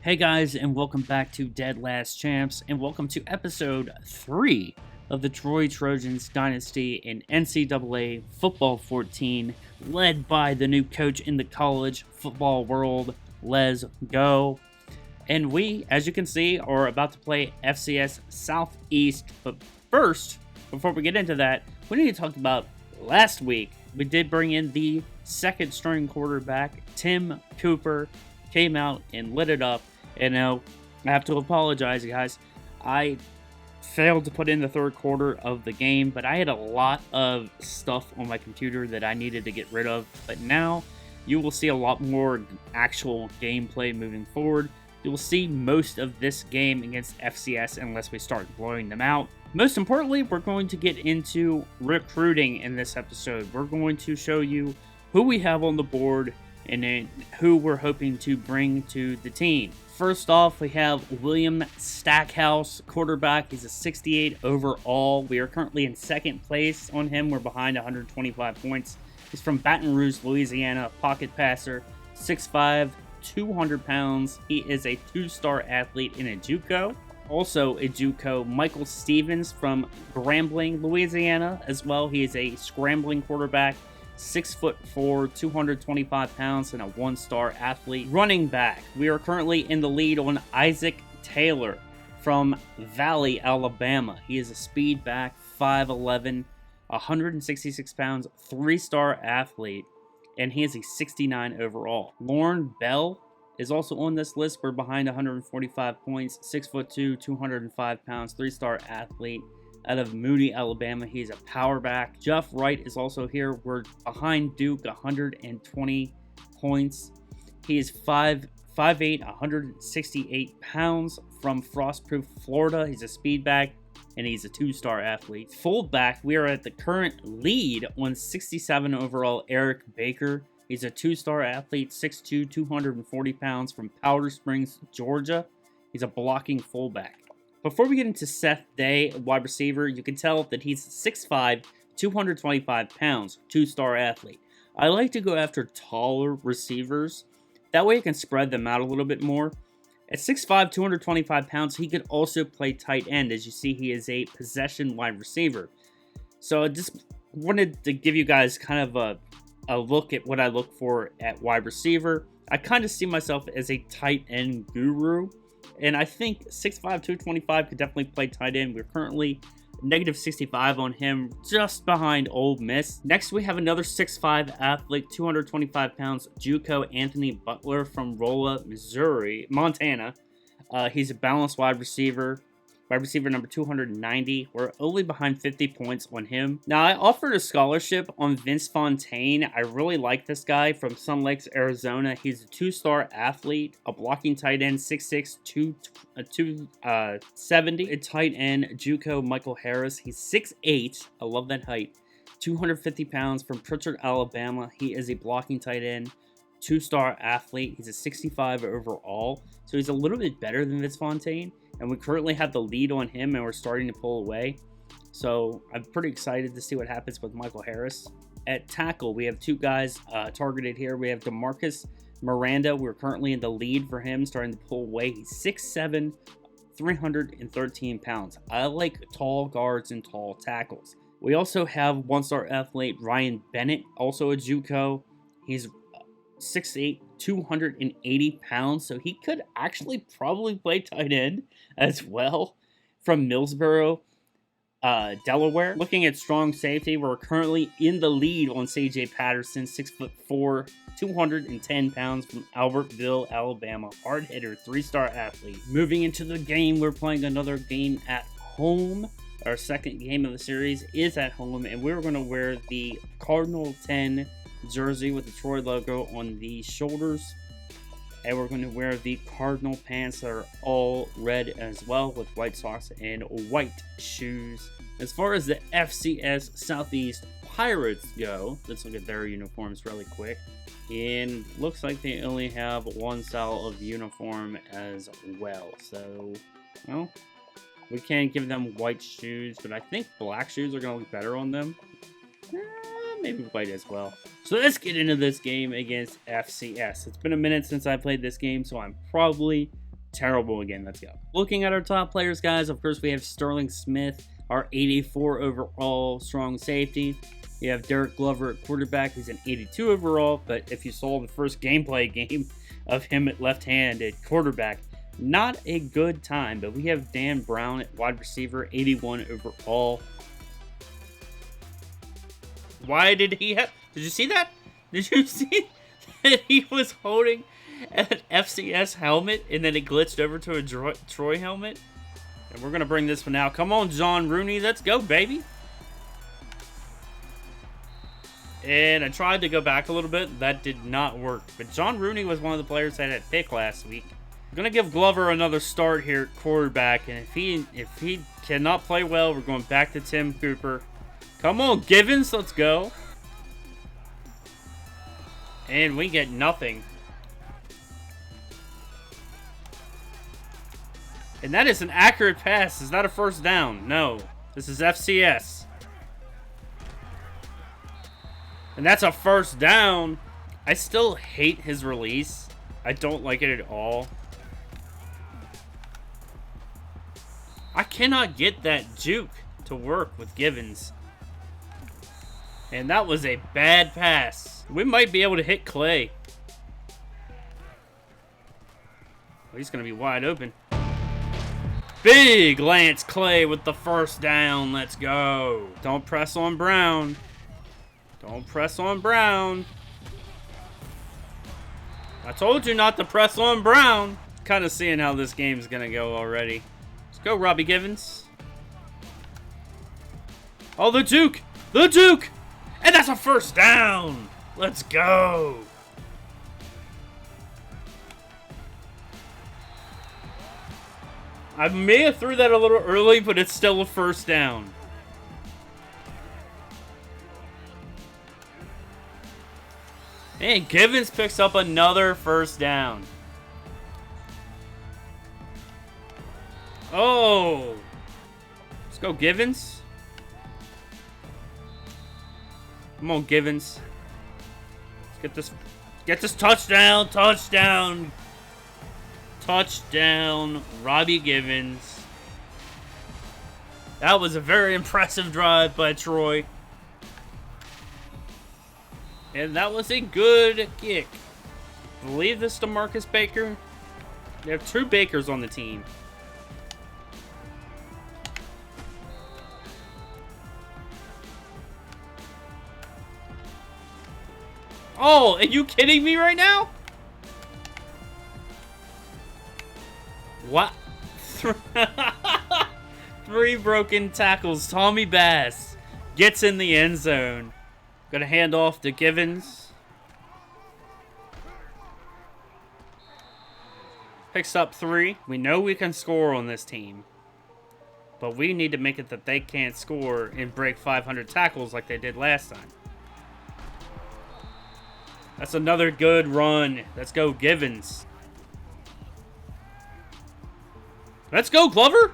Hey guys, and welcome back to Dead Last Champs, and welcome to episode 3 of the Troy Trojans Dynasty in NCAA Football 14, led by the new coach in the college football world, Let's Go. And we, as you can see, are about to play FCS Southeast. But first, before we get into that, we need to talk about last week. We did bring in the second string quarterback, Tim Cooper, came out and lit it up. And now, I have to apologize, guys. I failed to put in the third quarter of the game, but I had a lot of stuff on my computer that I needed to get rid of. But now, you will see a lot more actual gameplay moving forward. You will see most of this game against FCS unless we start blowing them out. Most importantly, we're going to get into recruiting in this episode. We're going to show you who we have on the board and then who we're hoping to bring to the team. First off, we have William Stackhouse, quarterback. He's a 68 overall. We are currently in second place on him. We're behind 125 points. He's from Baton Rouge, Louisiana, pocket passer, 6'5", 200 pounds. He is a two-star athlete in a JUCO. Also a JUCO, Michael Stevens from Grambling, Louisiana as well. He is a scrambling quarterback. 6'4", 225 pounds, and a one-star athlete. Running back, we are currently in the lead on Isaac Taylor from Valley, Alabama. He is a speed back, 5'11", 166 pounds, three-star athlete, and he is a 69 overall. Lauren Bell is also on this list. We're behind 145 points, 6'2", 205 pounds, three-star athlete. Out of Moody, Alabama. He's a power back. Jeff Wright is also here. We're behind Duke, 120 points. He is 5'8", 168 pounds from Frostproof, Florida. He's a speed back, and he's a two-star athlete. Fullback, we are at the current lead on 67 overall, Eric Baker. He's a two-star athlete, 6'2", 240 pounds from Powder Springs, Georgia. He's a blocking fullback. Before we get into Seth Day, wide receiver, you can tell that he's 6'5", 225 pounds, two-star athlete. I like to go after taller receivers. That way I can spread them out a little bit more. At 6'5", 225 pounds, he could also play tight end. As you see, he is a possession wide receiver. So I just wanted to give you guys kind of a look at what I look for at wide receiver. I kind of see myself as a tight end guru. And I think 6'5", 225 could definitely play tight end. We're currently negative 65 on him, just behind Ole Miss. Next, we have another 6'5" athlete, 225 pounds, JUCO Anthony Butler from Rolla, Montana. He's a balanced wide receiver number 290. We're only behind 50 points on him. Now, I offered a scholarship on Vince Fontaine. I really like this guy from Sun Lakes, Arizona. He's a two-star athlete, a blocking tight end, 6'6", 270. A tight end, JUCO Michael Harris. He's 6'8". I love that height. 250 pounds from Pritchard, Alabama. He is a blocking tight end, two-star athlete. He's a 65 overall. So he's a little bit better than Vince Fontaine. And we currently have the lead on him, and we're starting to pull away. So I'm pretty excited to see what happens with Michael Harris. At tackle, we have two guys targeted here. We have DeMarcus Miranda. We're currently in the lead for him, starting to pull away. He's 6'7", 313 pounds. I like tall guards and tall tackles. We also have one-star athlete Ryan Bennett, also a JUCO. He's 6'8", 280 pounds, so he could actually probably play tight end as well, from Millsboro, Delaware. Looking at strong safety, we're currently in the lead on CJ Patterson, 6'4", 210 pounds from Albertville, Alabama. Hard hitter, three-star athlete. Moving into the game, we're playing another game at home. Our second game of the series is at home, and we're going to wear the Cardinal 10 jersey with the Troy logo on the shoulders, and we're going to wear the Cardinal pants that are all red as well, with white socks and white shoes. As far as the FCS Southeast Pirates go, let's look at their uniforms really quick. And looks like they only have one style of uniform as well. So, well, we can't give them white shoes, but I think black shoes are going to look better on them. Maybe white as well. So let's get into this game against FCS. It's been a minute since I played this game, so I'm probably terrible again. Let's go. Looking at our top players, guys, of course, we have Sterling Smith, our 84 overall strong safety. You have Derek Glover at quarterback, who's an 82 overall, but if you saw the first gameplay game of him at left-handed quarterback, not a good time. But we have Dan Brown at wide receiver, 81 overall. Why did he have... Did you see that? Did you see that he was holding an FCS helmet and then it glitched over to a Troy helmet? And we're going to bring this one out. Come on, John Rooney. Let's go, baby. And I tried to go back a little bit. That did not work. But John Rooney was one of the players that had pick last week. I'm going to give Glover another start here at quarterback. And if he cannot play well, we're going back to Tim Cooper. Come on, Givens. Let's go. And we get nothing. And that is an accurate pass. Is that a first down? No. This is FCS. And that's a first down. I still hate his release. I don't like it at all. I cannot get that juke to work with Givens. And that was a bad pass. We might be able to hit Clay. Oh, he's going to be wide open. Big Lance Clay with the first down. Let's go. Don't press on Brown. Don't press on Brown. I told you not to press on Brown. Kind of seeing how this game's going to go already. Let's go, Robbie Givens. Oh, the juke. The juke. And that's a first down. Let's go. I may have threw that a little early, but it's still a first down. And Givens picks up another first down. Oh. Let's go, Givens. Come on, Givens. Let's get this touchdown. Touchdown. Touchdown, Robbie Givens. That was a very impressive drive by Troy. And that was a good kick. I believe this is DeMarcus Baker. They have two Bakers on the team. Oh, are you kidding me right now? What? 3 broken tackles. Tommy Bass gets in the end zone. Gonna hand off to Givens. Picks up 3. We know we can score on this team. But we need to make it that they can't score and break 500 tackles like they did last time. That's another good run. Let's go, Givens. Let's go, Glover.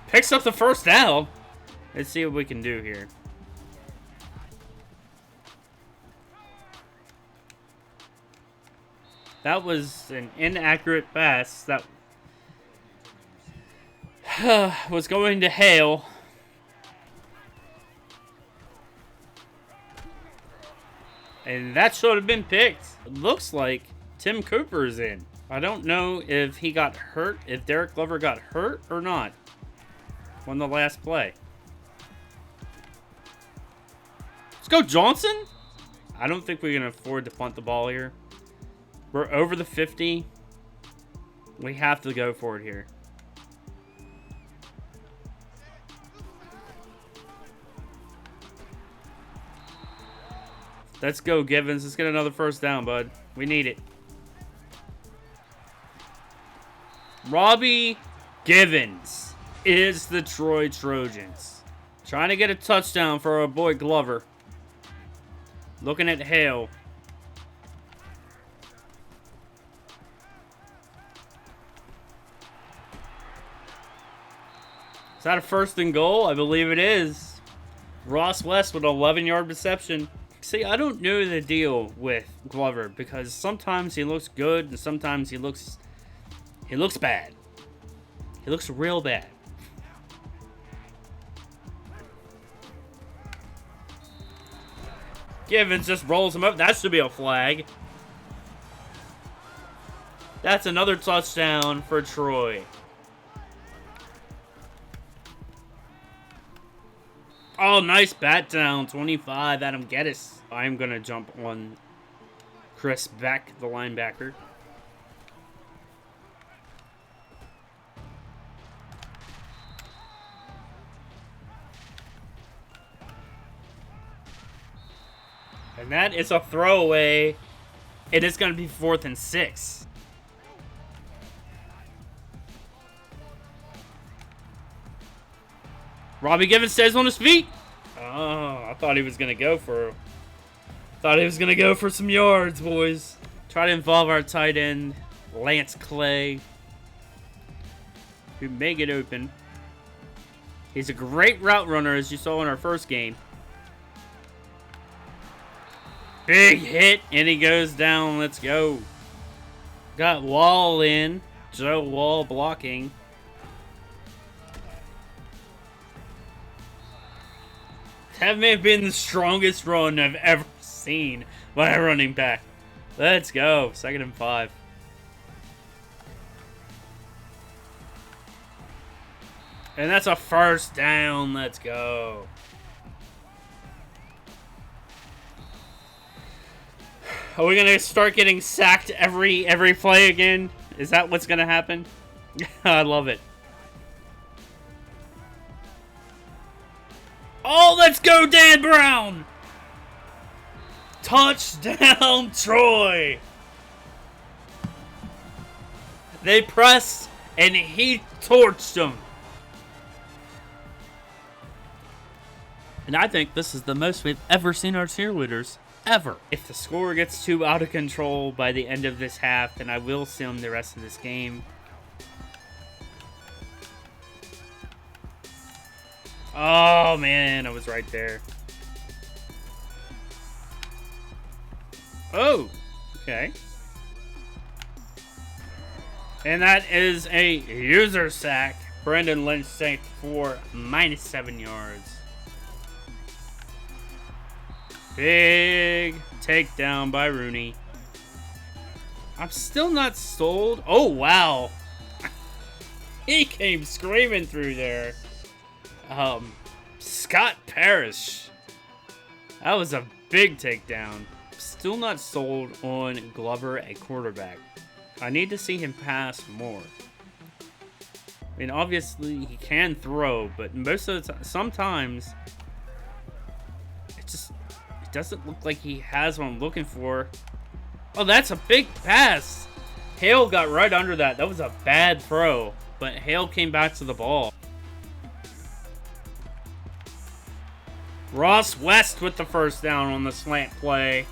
Picks up the first down. Let's see what we can do here. That was an inaccurate pass that was going to Hale. And that should have been picked. It looks like Tim Cooper's in. I don't know if he got hurt, if Derek Glover got hurt or not on the last play. Let's go, Johnson. I don't think we can afford to punt the ball here. We're over the 50. We have to go for it here. Let's go, Givens. Let's get another first down, bud. We need it. Robbie Givens is the Troy Trojans. Trying to get a touchdown for our boy Glover. Looking at Hale. Is that a 1st and goal? I believe it is. Ross West with an 11-yard reception. See, I don't know the deal with Glover because sometimes he looks good and sometimes he looks bad. He looks real bad. Givens just rolls him up. That should be a flag. That's another touchdown for Troy. Oh, nice bat down. 25, Adam Geddes. I'm going to jump on Chris Beck, the linebacker. And that is a throwaway. It is going to be 4th and 6. Robbie Givens stays on his feet. Oh, I thought he was going to go for... some yards, boys. Try to involve our tight end, Lance Clay, who may get open. He's a great route runner, as you saw in our first game. Big hit, and he goes down. Let's go. Got Wall in. Joe Wall blocking. That may have been the strongest run I've ever seen by a running back. Let's go. 2nd and 5. And that's a 1st down. Let's go. Are we going to start getting sacked every play again? Is that what's going to happen? I love it. Oh, let's go, Dan Brown! Touchdown, Troy! They pressed, and he torched them. And I think this is the most we've ever seen our cheerleaders. Ever. If the score gets too out of control by the end of this half, then I will sim the rest of this game. Oh, man, I was right there. Oh, okay. And that is a user sack. Brendan Lynch sacked for -7 yards. Big takedown by Rooney. I'm still not sold. Oh, wow. He came screaming through there. Scott Parrish. That was a big takedown. Still not sold on Glover at quarterback. I need to see him pass more. I mean, obviously he can throw, but most of the time, sometimes it doesn't look like he has what I'm looking for. Oh, that's a big pass. Hale got right under that. That was a bad throw, but Hale came back to the ball. Ross West with the 1st down on the slant play.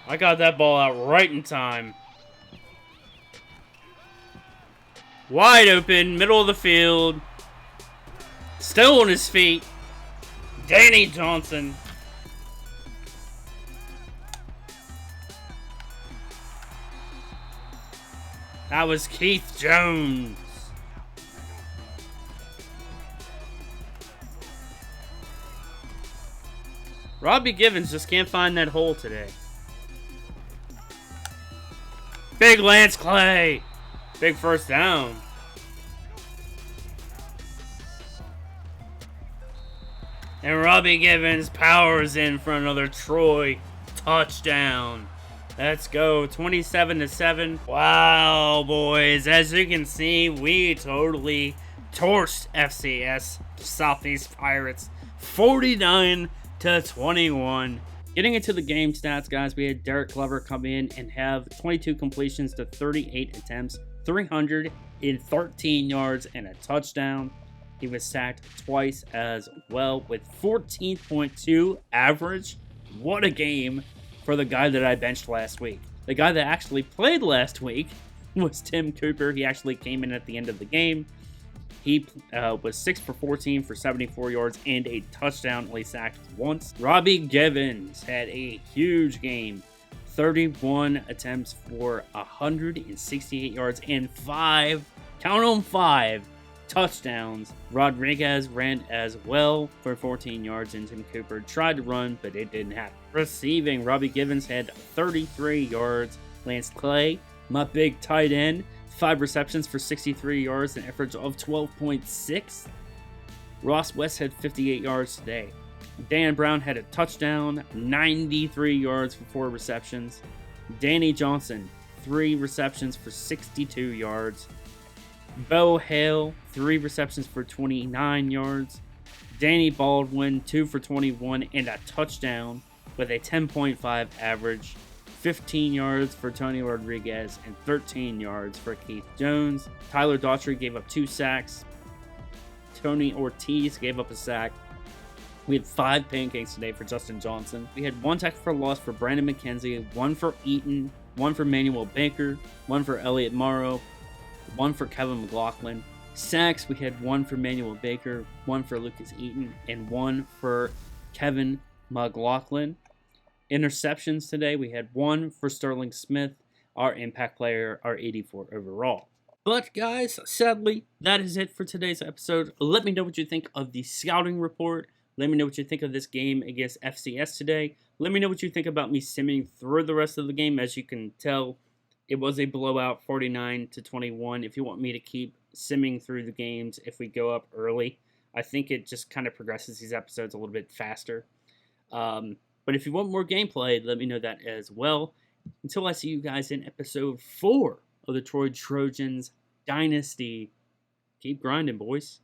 I got that ball out right in time. Wide open, middle of the field. Still on his feet. Danny Johnson. That was Keith Jones. Robbie Givens just can't find that hole today. Big Lance Clay. Big 1st down. And Robbie Givens powers in for another Troy touchdown. Let's go. 27-7. Wow, boys. As you can see, we totally torched FCS Southeast Pirates. 49-21. Getting into the game stats, guys, we had Derek Glover come in and have 22 completions to 38 attempts, 313 yards, and a touchdown. He was sacked twice as well with 14.2 average. What a game for the guy that I benched last week. The guy that actually played last week was Tim Cooper. He actually came in at the end of the game. He was 6 for 14 for 74 yards and a touchdown, only sacked once. Robbie Givens had a huge game. 31 attempts for 168 yards and 5, count on 5, touchdowns. Rodriguez ran as well for 14 yards, and Tim Cooper tried to run, but it didn't happen. Receiving, Robbie Givens had 33 yards. Lance Clay, my big tight end, 5 receptions for 63 yards, an average of 12.6. Ross West had 58 yards today. Dan Brown had a touchdown, 93 yards for 4 receptions. Danny Johnson, 3 receptions for 62 yards. Bo Hale, 3 receptions for 29 yards. Danny Baldwin, 2 for 21 and a touchdown with a 10.5 average. 15 yards for Tony Rodriguez and 13 yards for Keith Jones. Tyler Daughtry gave up 2 sacks. Tony Ortiz gave up a sack. We had 5 pancakes today for Justin Johnson. We had 1 tackle for loss for Brandon McKenzie, 1 for Eaton, 1 for Manuel Baker, 1 for Elliott Morrow, 1 for Kevin McLaughlin. Sacks, we had 1 for Manuel Baker, 1 for Lucas Eaton, and 1 for Kevin McLaughlin. Interceptions today, we had 1 for Sterling Smith, our impact player, our 84 overall. But guys, sadly, that is it for today's episode. Let me know what you think of the scouting report. Let me know what you think of this game against FCS today. Let me know what you think about me simming through the rest of the game. As you can tell, it was a blowout, 49-21. If you want me to keep simming through the games, if we go up early, I think it just kind of progresses these episodes a little bit faster. But if you want more gameplay, let me know that as well. Until I see you guys in episode 4 of the Troy Trojans Dynasty, keep grinding, boys.